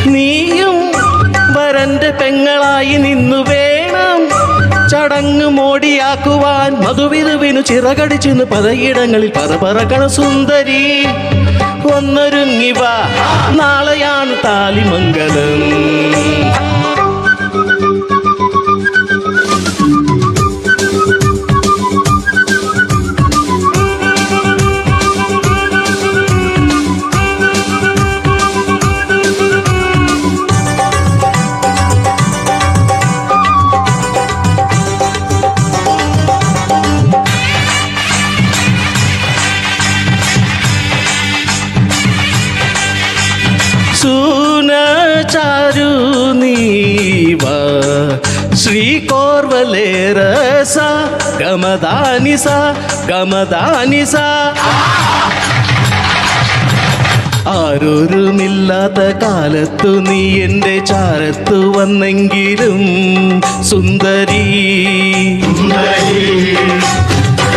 നീയും വരന്റെ പെങ്ങളായി നിന്നു വേണം ചടങ്ങ് മോടിയാക്കുവാൻ. മധുവിധുവിനു ചിറകടിച്ചിന്ന് പലയിടങ്ങളിൽ പറപറക്കണ സുന്ദരി. ഒന്നൊരുങ്ങിവ, നാളെയാണ് താലിമംഗലം. चारु नीवा श्रीकोर्वले रसा गमदानिसा गमदानिसा. ആരോരുമില്ലാത്ത കാലത്തു നീ എൻ്റെ ചാരത്തു വന്നെങ്കിലും സുന്ദരി.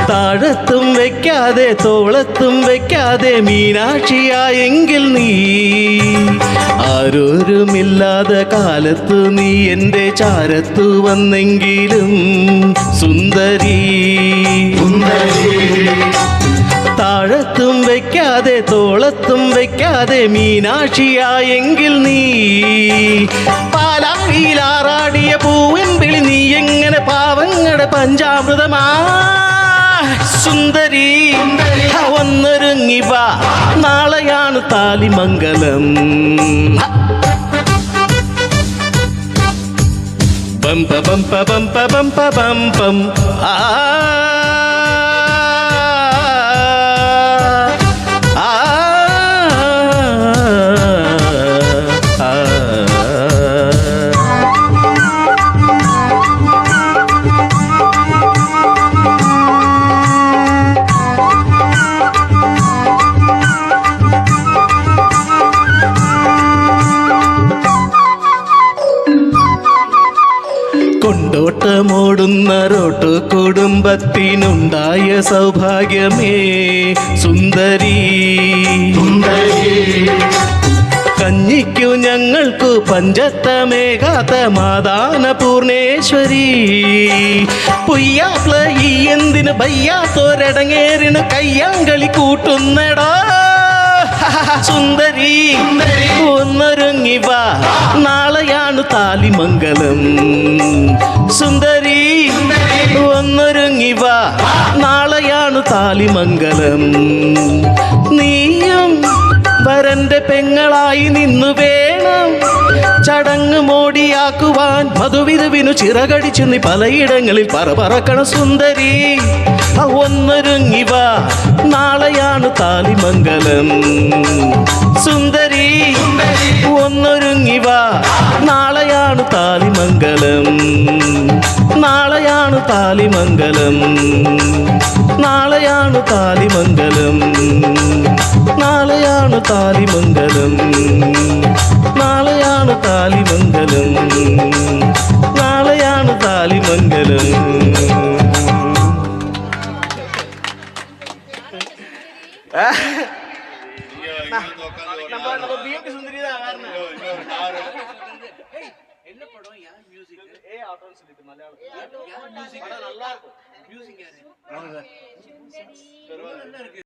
താഴത്തും വെക്കാതെ തോളത്തും വെക്കാതെ മീനാക്ഷിയായെങ്കിൽ നീ. ആരോരുമില്ലാതെ കാലത്തു നീ എൻ്റെ ചാരത്തു വന്നെങ്കിലും സുന്ദരി. താഴത്തും വെക്കാതെ തോളത്തും വെക്കാതെ മീനാക്ഷിയായെങ്കിൽ നീ. പാലായിലാറാടിയ പൂവൻ വിളി നീ എങ്ങനെ പാവങ്ങളുടെ പഞ്ചാമൃതമാ സുന്ദരി. ഒന്നൊരുങ്ങിവ, നാളെയാണ് താലിമംഗലം. ബംപ ബംപ ബംപ ബംപ ബംപം ആ കൊണ്ടോട്ടമോടുന്ന റോട്ടു കുടുംബത്തിനുണ്ടായ സൗഭാഗ്യമേ സുന്ദരി. കഞ്ഞിക്കു ഞങ്ങൾക്കു പഞ്ചത്തമേകാത്ത മാതാന പൂർണേശ്വരി. പുയ്യാപ്ല ഈ എന്തിന് വയ്യാത്തോരടങ്ങേറിന് കയ്യാങ്കളി കൂട്ടുന്നടാ സുന്ദരി. ഒന്നൊരുങ്ങിവ, നാളെയാണ് താലിമംഗലം. സുന്ദരി ഒന്നൊരുങ്ങിവ, നാളെയാണ് താലിമംഗലം. നീയും വരന്റെ പെങ്ങളായി നിന്നു വേണം ചടങ്ങ് മോടിയാക്കുവാൻ. മധുവിധുവിനു ചിറകടിച്ചു നീ പലയിടങ്ങളിൽ പറപറക്കണ സുന്ദരി. ഒന്നൊരുങ്ങിവ, നാളെയാണ് താലിമംഗലം. സുന്ദരി ഒന്നൊരുങ്ങിവ, നാളെയാണ് താലിമംഗലം. നാളെയാണ് താലിമംഗലം. നാളെയാണ് താലിമംഗലം. നാളെയാണ് താലിമംഗലം. നാളെയാണ് താലിമംഗലം. നാളെയാണ് താലിമംഗലം. நம்ம பிஎம்பி சுந்தரி தான் காரணம். என்ன படம் யார் மியூசிக்? ஆட்டோன்னு சொல்லிட்டு மலையாளம். யார் மியூசிக்? படம் நல்லா இருக்கும். மியூசிக் யாரு? நல்லா இருக்கு.